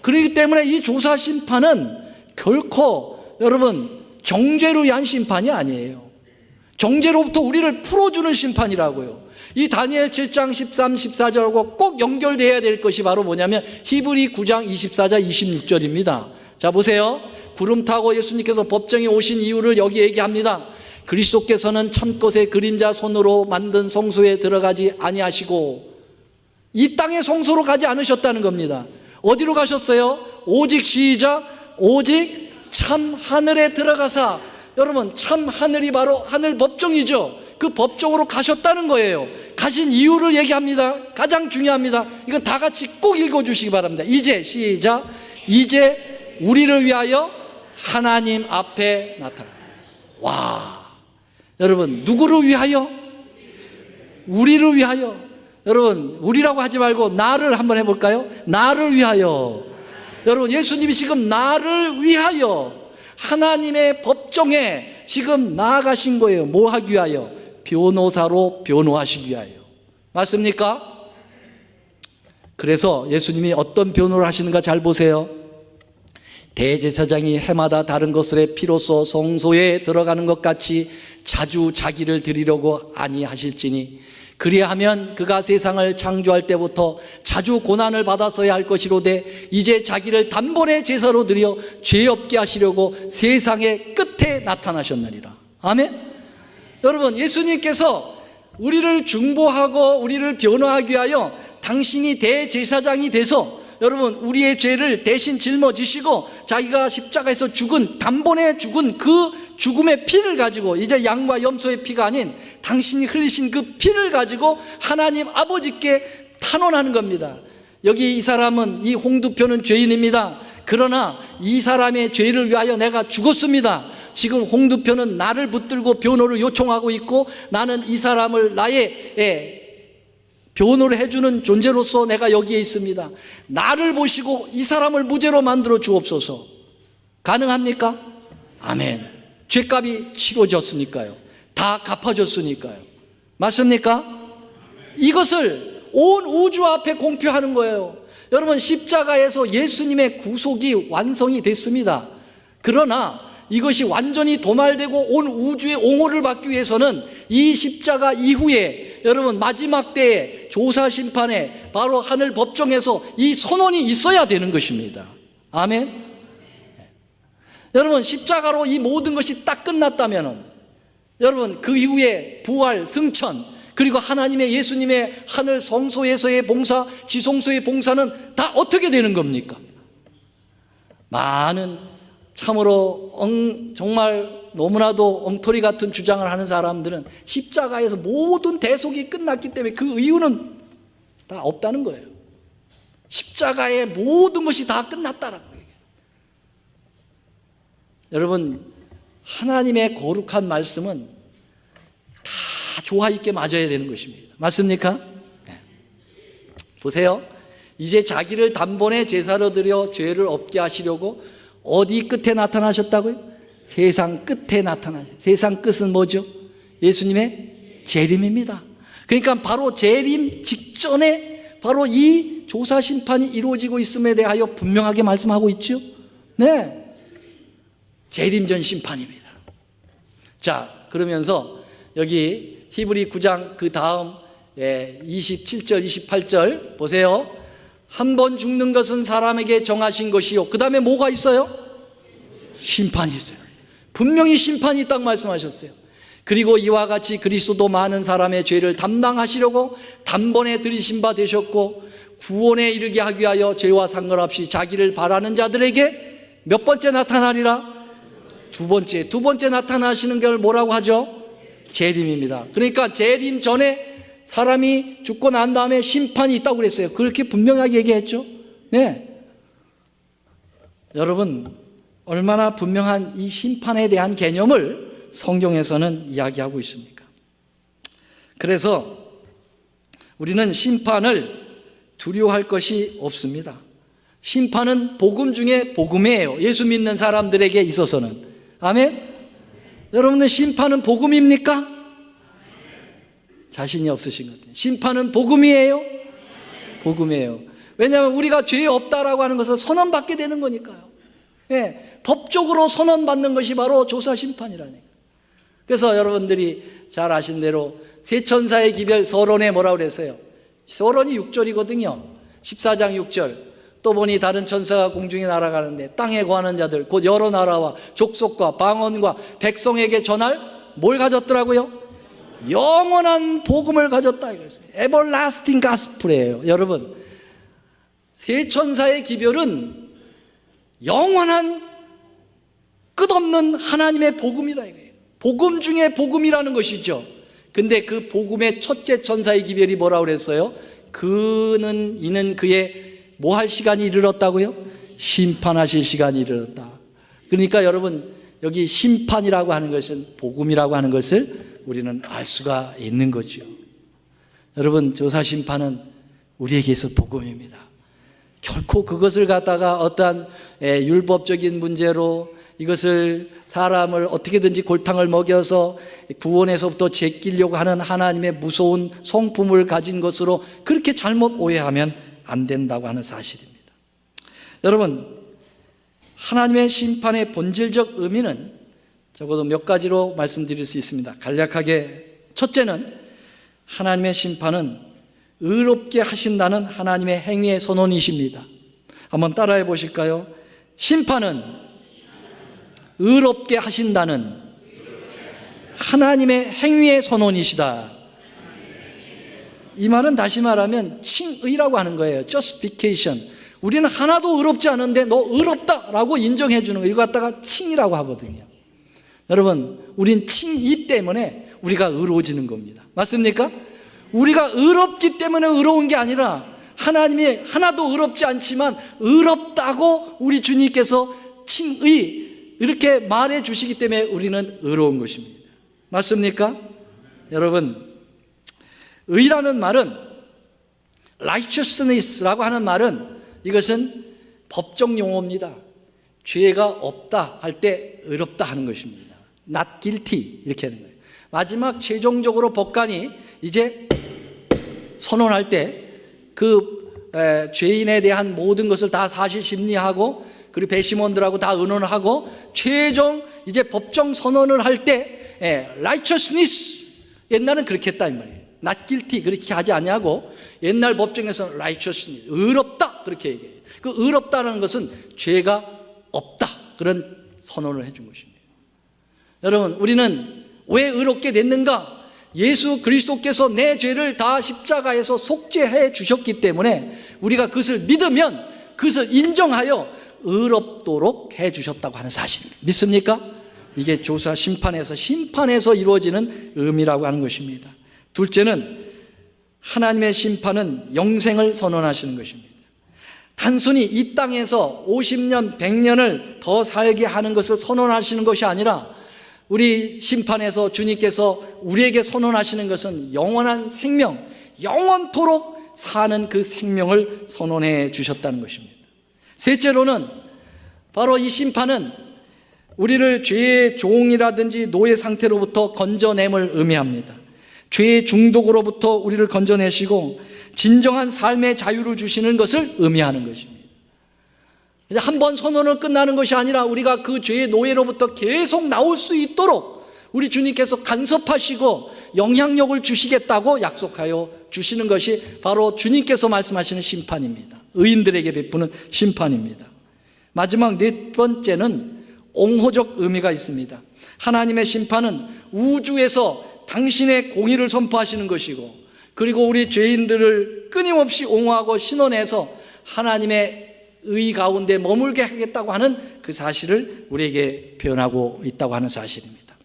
그렇기 때문에 이 조사 심판은 결코 여러분 정죄를 위한 심판이 아니에요. 정죄로부터 우리를 풀어주는 심판이라고요. 이 다니엘 7장 13, 14절하고 꼭 연결되어야 될 것이 바로 뭐냐면 히브리 9장 24절 26절입니다. 자, 보세요. 구름 타고 예수님께서 법정에 오신 이유를 여기 얘기합니다. 그리스도께서는 참것의 그림자 손으로 만든 성소에 들어가지 아니하시고, 이 땅의 성소로 가지 않으셨다는 겁니다. 어디로 가셨어요? 오직, 시작, 오직 참 하늘에 들어가사. 여러분, 참 하늘이 바로 하늘 법정이죠. 그 법정으로 가셨다는 거예요. 가신 이유를 얘기합니다. 가장 중요합니다. 이건 다 같이 꼭 읽어주시기 바랍니다. 이제, 시작, 이제 우리를 위하여 하나님 앞에 나타나. 와, 여러분, 누구를 위하여? 우리를 위하여. 여러분, 우리라고 하지 말고 나를 한번 해볼까요? 나를 위하여. 여러분, 예수님이 지금 나를 위하여 하나님의 법정에 지금 나아가신 거예요. 뭐 하기 위하여? 변호사로 변호하시기 위하여. 맞습니까? 그래서 예수님이 어떤 변호를 하시는가 잘 보세요. 대제사장이 해마다 다른 것을의 피로써 성소에 들어가는 것 같이 자주 자기를 드리려고 아니하실지니, 그리하면 그가 세상을 창조할 때부터 자주 고난을 받았어야 할 것이로되 이제 자기를 단번에 제사로 드려 죄 없게 하시려고 세상의 끝에 나타나셨느니라. 아멘. 여러분, 예수님께서 우리를 중보하고 우리를 변호하기 위하여 당신이 대제사장이 돼서 여러분 우리의 죄를 대신 짊어지시고 자기가 십자가에서 죽은, 단번에 죽은 그 죽음의 피를 가지고, 이제 양과 염소의 피가 아닌 당신이 흘리신 그 피를 가지고 하나님 아버지께 탄원하는 겁니다. 여기 이 사람은, 이 홍두표는 죄인입니다. 그러나 이 사람의 죄를 위하여 내가 죽었습니다. 지금 홍두표는 나를 붙들고 변호를 요청하고 있고, 나는 이 사람을 나의 변호를 해주는 존재로서 내가 여기에 있습니다. 나를 보시고 이 사람을 무죄로 만들어 주옵소서. 가능합니까? 아멘. 죄값이 치러졌으니까요. 다 갚아줬으니까요. 맞습니까? 이것을 온 우주 앞에 공표하는 거예요. 여러분, 십자가에서 예수님의 구속이 완성이 됐습니다. 그러나 이것이 완전히 도말되고 온 우주의 옹호를 받기 위해서는 이 십자가 이후에 여러분 마지막 때에 조사 심판에 바로 하늘 법정에서 이 선언이 있어야 되는 것입니다. 아멘. 여러분, 십자가로 이 모든 것이 딱 끝났다면 여러분 그 이후에 부활, 승천, 그리고 하나님의 예수님의 하늘 성소에서의 봉사, 지성소의 봉사는 다 어떻게 되는 겁니까? 많은 참으로 정말 너무나도 엉터리 같은 주장을 하는 사람들은 십자가에서 모든 대속이 끝났기 때문에 그 이유는 다 없다는 거예요. 십자가의 모든 것이 다 끝났다라고 얘기해요. 여러분, 하나님의 거룩한 말씀은 다 조화 있게 맞아야 되는 것입니다. 맞습니까? 네. 보세요. 이제 자기를 단번에 제사로 드려 죄를 없게 하시려고 어디 끝에 나타나셨다고요? 세상 끝에 나타나셨어요. 세상 끝은 뭐죠? 예수님의 재림입니다. 그러니까 바로 재림 직전에 바로 이 조사 심판이 이루어지고 있음에 대하여 분명하게 말씀하고 있죠. 네, 재림 전 심판입니다. 자, 그러면서 여기 히브리 9장 그 다음 27절 28절 보세요. 한 번 죽는 것은 사람에게 정하신 것이요, 그 다음에 뭐가 있어요? 심판이 있어요. 분명히 심판이 딱 말씀하셨어요. 그리고 이와 같이 그리스도도 많은 사람의 죄를 담당하시려고 단번에 들이신 바 되셨고 구원에 이르게 하기 위하여 죄와 상관없이 자기를 바라는 자들에게 몇 번째 나타나리라? 두 번째 나타나시는 걸 뭐라고 하죠? 재림입니다. 그러니까 재림 전에 사람이 죽고 난 다음에 심판이 있다고 그랬어요. 그렇게 분명하게 얘기했죠. 네. 여러분, 얼마나 분명한 이 심판에 대한 개념을 성경에서는 이야기하고 있습니까? 그래서 우리는 심판을 두려워할 것이 없습니다. 심판은 복음 중에 복음이에요. 예수 믿는 사람들에게 있어서는. 아멘? 여러분들, 심판은 복음입니까? 자신이 없으신 것 같아요. 심판은 복음이에요? 복음이에요. 왜냐하면 우리가 죄 없다라고 하는 것을 선언받게 되는 거니까요. 예, 법적으로 선언받는 것이 바로 조사 심판이라니까요. 그래서 여러분들이 잘 아신 대로 세 천사의 기별 서론에 뭐라고 그랬어요? 서론이 6절이거든요. 14장 6절. 또 보니 다른 천사가 공중에 날아가는데 땅에 거하는 자들 곧 여러 나라와 족속과 방언과 백성에게 전할 뭘 가졌더라고요? 영원한 복음을 가졌다 이거였어요. Everlasting Gospel이에요. 여러분, 세 천사의 기별은 영원한 끝없는 하나님의 복음이다 이거예요. 복음 중에 복음이라는 것이죠. 근데 그 복음의 첫째 천사의 기별이 뭐라고 그랬어요? 이는 그의 뭐 할 시간이 이르렀다고요? 심판하실 시간이 이르렀다. 그러니까 여러분, 여기 심판이라고 하는 것은 복음이라고 하는 것을 우리는 알 수가 있는 거죠. 여러분, 조사 심판은 우리에게 있어 복음입니다. 결코 그것을 갖다가 어떠한 율법적인 문제로 이것을 사람을 어떻게든지 골탕을 먹여서 구원에서부터 제끼려고 하는 하나님의 무서운 성품을 가진 것으로 그렇게 잘못 오해하면 안 된다고 하는 사실입니다. 여러분, 하나님의 심판의 본질적 의미는 적어도 몇 가지로 말씀드릴 수 있습니다. 간략하게, 첫째는 하나님의 심판은 의롭게 하신다는 하나님의 행위의 선언이십니다. 한번 따라해 보실까요? 심판은 의롭게 하신다는 하나님의 행위의 선언이시다. 이 말은 다시 말하면 칭의라고 하는 거예요. justification. 우리는 하나도 의롭지 않은데 너 의롭다라고 인정해 주는 거, 이거 갖다가 칭이라고 하거든요. 여러분, 우린 칭의 때문에 우리가 의로워지는 겁니다. 맞습니까? 우리가 의롭기 때문에 의로운 게 아니라 하나님이 하나도 의롭지 않지만 의롭다고 우리 주님께서 칭의 이렇게 말해 주시기 때문에 우리는 의로운 것입니다. 맞습니까? 여러분, 의라는 말은, righteousness라고 하는 말은, 이것은 법적 용어입니다. 죄가 없다 할 때 의롭다 하는 것입니다. Not guilty 이렇게 하는 거예요. 마지막 최종적으로 법관이 이제 선언할 때 그 죄인에 대한 모든 것을 다 사실 심리하고 그리고 배심원들하고 다 의논하고 최종 이제 법정 선언을 할 때 righteousness, 옛날은 그렇게 했다 이 말이에요. Not guilty 그렇게 하지 아니하고 옛날 법정에서는 righteousness, 의롭다 그렇게 얘기해요. 그 의롭다는 것은 죄가 없다 그런 선언을 해준 것입니다. 여러분, 우리는 왜 의롭게 됐는가? 예수 그리스도께서 내 죄를 다 십자가에서 속죄해 주셨기 때문에 우리가 그것을 믿으면 그것을 인정하여 의롭도록 해 주셨다고 하는 사실입니다. 믿습니까? 이게 조사 심판에서 이루어지는 의미라고 하는 것입니다. 둘째는 하나님의 심판은 영생을 선언하시는 것입니다. 단순히 이 땅에서 50년, 100년을 더 살게 하는 것을 선언하시는 것이 아니라 우리 심판에서 주님께서 우리에게 선언하시는 것은 영원한 생명, 영원토록 사는 그 생명을 선언해 주셨다는 것입니다. 셋째로는 바로 이 심판은 우리를 죄의 종이라든지 노예 상태로부터 건져냄을 의미합니다. 죄의 중독으로부터 우리를 건져내시고 진정한 삶의 자유를 주시는 것을 의미하는 것입니다. 한 번 선언을 끝나는 것이 아니라 우리가 그 죄의 노예로부터 계속 나올 수 있도록 우리 주님께서 간섭하시고 영향력을 주시겠다고 약속하여 주시는 것이 바로 주님께서 말씀하시는 심판입니다. 의인들에게 베푸는 심판입니다. 마지막 네 번째는 옹호적 의미가 있습니다. 하나님의 심판은 우주에서 당신의 공의를 선포하시는 것이고 그리고 우리 죄인들을 끊임없이 옹호하고 신원해서 하나님의 의 가운데 머물게 하겠다고 하는 그 사실을 우리에게 표현하고 있다고 하는 사실입니다.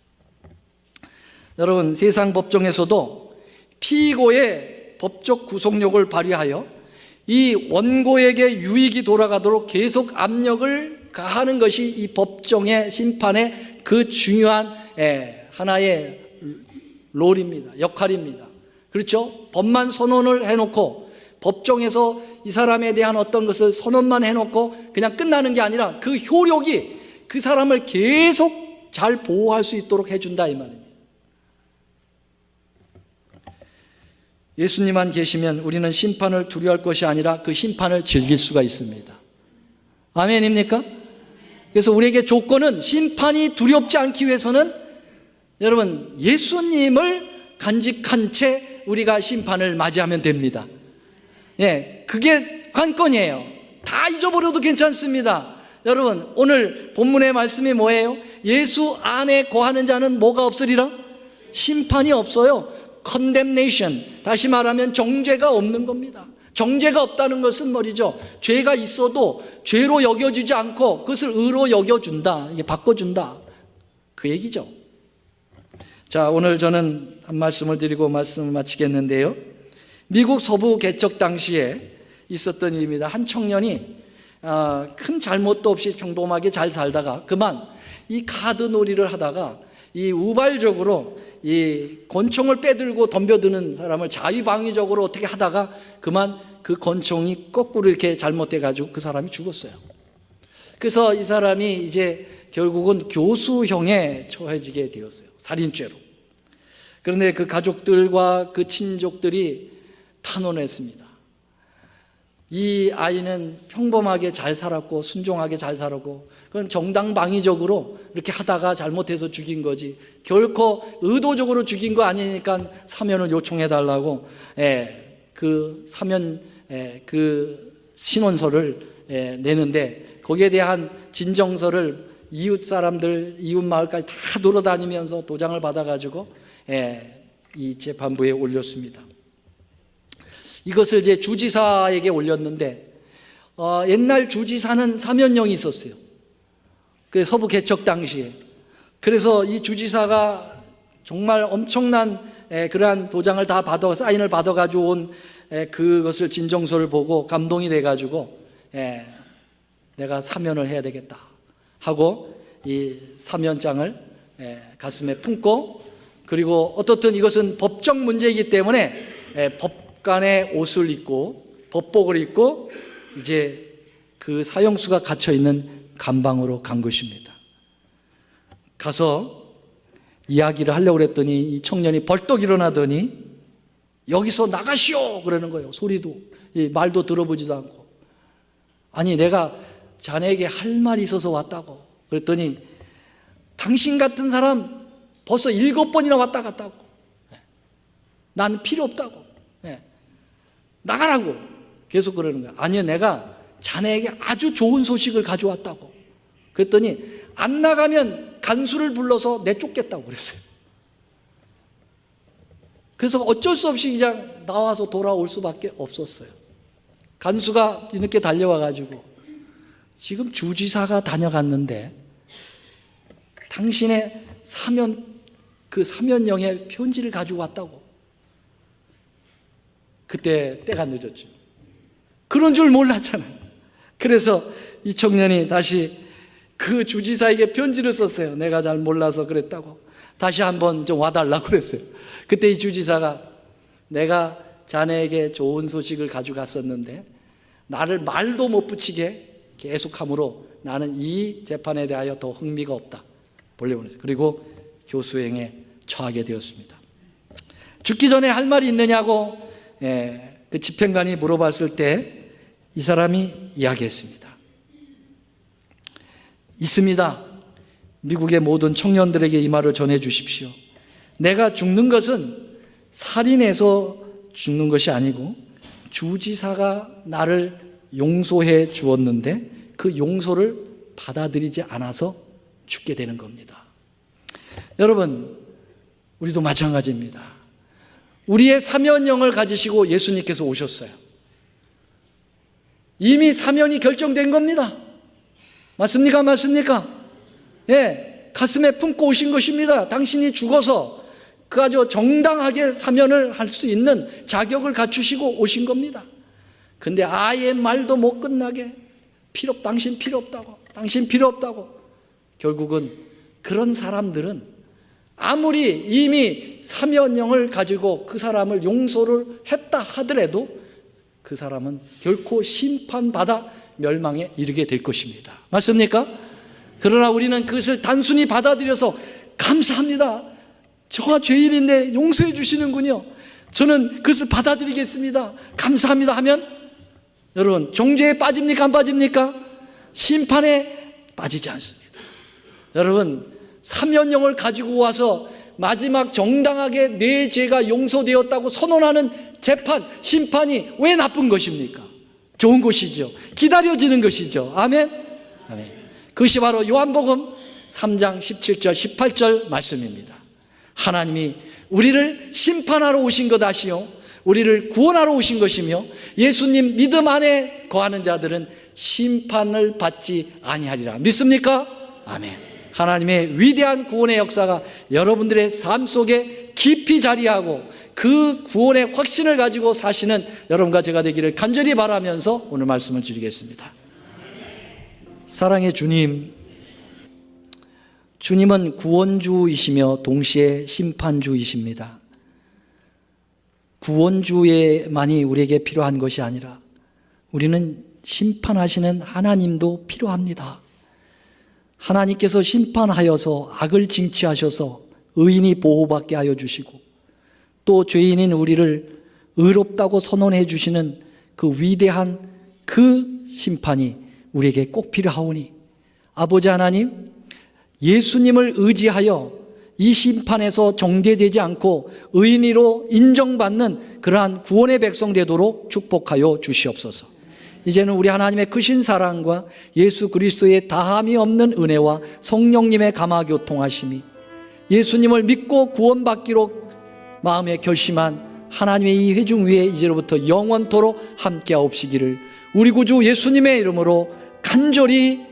여러분, 세상 법정에서도 피고의 법적 구속력을 발휘하여 이 원고에게 유익이 돌아가도록 계속 압력을 가하는 것이 이 법정의 심판의 그 중요한 하나의 롤입니다. 역할입니다. 그렇죠? 법만 선언을 해놓고 법정에서 이 사람에 대한 어떤 것을 선언만 해놓고 그냥 끝나는 게 아니라 그 효력이 그 사람을 계속 잘 보호할 수 있도록 해준다 이 말입니다. 예수님만 계시면 우리는 심판을 두려워할 것이 아니라 그 심판을 즐길 수가 있습니다. 아멘입니까? 그래서 우리에게 조건은 심판이 두렵지 않기 위해서는 여러분 예수님을 간직한 채 우리가 심판을 맞이하면 됩니다. 그게 관건이에요. 다 잊어버려도 괜찮습니다. 여러분, 오늘 본문의 말씀이 뭐예요? 예수 안에 거하는 자는 뭐가 없으리라? 심판이 없어요. condemnation, 다시 말하면 정죄가 없는 겁니다. 정죄가 없다는 것은 말이죠, 죄가 있어도 죄로 여겨지지 않고 그것을 의로 여겨준다, 이게 바꿔준다, 그 얘기죠. 자, 오늘 저는 한 말씀을 드리고 말씀을 마치겠는데요, 미국 서부 개척 당시에 있었던 일입니다. 한 청년이 큰 잘못도 없이 평범하게 잘 살다가 그만 이 카드 놀이를 하다가 이 우발적으로 이 권총을 빼들고 덤벼드는 사람을 자위방위적으로 어떻게 하다가 그만 그 권총이 거꾸로 이렇게 잘못돼 가지고 그 사람이 죽었어요. 그래서 이 사람이 이제 결국은 교수형에 처해지게 되었어요. 살인죄로. 그런데 그 가족들과 그 친족들이 탄원했습니다. 이 아이는 평범하게 잘 살았고 순종하게 잘 살았고 그건 정당방위적으로 이렇게 하다가 잘못해서 죽인 거지 결코 의도적으로 죽인 거 아니니까 사면을 요청해달라고 그 사면 그 신원서를 내는데 거기에 대한 진정서를 이웃 사람들 이웃 마을까지 다 돌아다니면서 도장을 받아가지고 이 재판부에 올렸습니다. 이것을 이제 주지사에게 올렸는데 옛날 주지사는 사면령이 있었어요. 그 서부 개척 당시에. 그래서 이 주지사가 정말 엄청난 그러한 도장을 다 받아 사인을 받아가지고 온 그것을 진정서를 보고 감동이 돼가지고 내가 사면을 해야 되겠다 하고 이 사면장을 가슴에 품고 그리고 어떻든 이것은 법적 문제이기 때문에 법관의 옷을 입고 법복을 입고 이제 그 사형수가 갇혀 있는 감방으로 간 것입니다. 가서 이야기를 하려고 그랬더니 이 청년이 벌떡 일어나더니 여기서 나가시오 그러는 거예요. 소리도 말도 들어보지도 않고. 아니 내가 자네에게 할 말이 있어서 왔다고. 그랬더니 당신 같은 사람 벌써 7번이나 왔다 갔다고. 난 필요 없다고. 나가라고 계속 그러는 거야. 아니요 내가 자네에게 아주 좋은 소식을 가져왔다고. 그랬더니 안 나가면 간수를 불러서 내쫓겠다고 그랬어요. 그래서 어쩔 수 없이 그냥 나와서 돌아올 수밖에 없었어요. 간수가 뒤늦게 달려와가지고 지금 주지사가 다녀갔는데 당신의 그 사면령의 편지를 가지고 왔다고. 그때 때가 늦었죠. 그런 줄 몰랐잖아요. 그래서 이 청년이 다시 그 주지사에게 편지를 썼어요. 내가 잘 몰라서 그랬다고. 다시 한번 좀 와달라고 그랬어요. 그때 이 주지사가 내가 자네에게 좋은 소식을 가져갔었는데 나를 말도 못 붙이게 계속함으로 나는 이 재판에 대하여 더 흥미가 없다. 보내보냈어요. 그리고 교수행에 처하게 되었습니다. 죽기 전에 할 말이 있느냐고 그 집행관이 물어봤을 때 이 사람이 이야기했습니다. 있습니다. 미국의 모든 청년들에게 이 말을 전해 주십시오. 내가 죽는 것은 살인해서 죽는 것이 아니고 주지사가 나를 용서해 주었는데 그 용서를 받아들이지 않아서 죽게 되는 겁니다. 여러분, 우리도 마찬가지입니다. 우리의 사면령을 가지시고 예수님께서 오셨어요. 이미 사면이 결정된 겁니다. 맞습니까? 맞습니까? 가슴에 품고 오신 것입니다. 당신이 죽어서 그 아주 정당하게 사면을 할 수 있는 자격을 갖추시고 오신 겁니다. 근데 아예 말도 못 끝나게 당신 필요 없다고, 당신 필요 없다고. 결국은 그런 사람들은 아무리 이미 사면령을 가지고 그 사람을 용서를 했다 하더라도 그 사람은 결코 심판받아 멸망에 이르게 될 것입니다. 맞습니까? 그러나 우리는 그것을 단순히 받아들여서 감사합니다. 저가 죄인인데 용서해 주시는군요. 저는 그것을 받아들이겠습니다. 감사합니다 하면 여러분 정죄에 빠집니까? 안 빠집니까? 심판에 빠지지 않습니다. 여러분 사면령을 가지고 와서 마지막 정당하게 내 죄가 용서되었다고 선언하는 재판, 심판이 왜 나쁜 것입니까? 좋은 것이죠. 기다려지는 것이죠. 아멘? 아멘. 그것이 바로 요한복음 3장 17절 18절 말씀입니다. 하나님이 우리를 심판하러 오신 것 아시오? 우리를 구원하러 오신 것이며 예수님 믿음 안에 거하는 자들은 심판을 받지 아니하리라. 믿습니까? 아멘. 하나님의 위대한 구원의 역사가 여러분들의 삶 속에 깊이 자리하고 그 구원의 확신을 가지고 사시는 여러분과 제가 되기를 간절히 바라면서 오늘 말씀을 드리겠습니다. 사랑의 주님, 주님은 구원주이시며 동시에 심판주이십니다. 구원주에만이 우리에게 필요한 것이 아니라 우리는 심판하시는 하나님도 필요합니다. 하나님께서 심판하여서 악을 징치하셔서 의인이 보호받게 하여 주시고 또 죄인인 우리를 의롭다고 선언해 주시는 그 위대한 그 심판이 우리에게 꼭 필요하오니 아버지 하나님, 예수님을 의지하여 이 심판에서 정죄되지 않고 의인으로 인정받는 그러한 구원의 백성 되도록 축복하여 주시옵소서. 이제는 우리 하나님의 크신 사랑과 예수 그리스도의 다함이 없는 은혜와 성령님의 감화교통하심이 예수님을 믿고 구원받기로 마음에 결심한 하나님의 이 회중 위에 이제로부터 영원토록 함께하옵시기를 우리 구주 예수님의 이름으로 간절히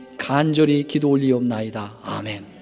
기도 올리옵나이다. 아멘.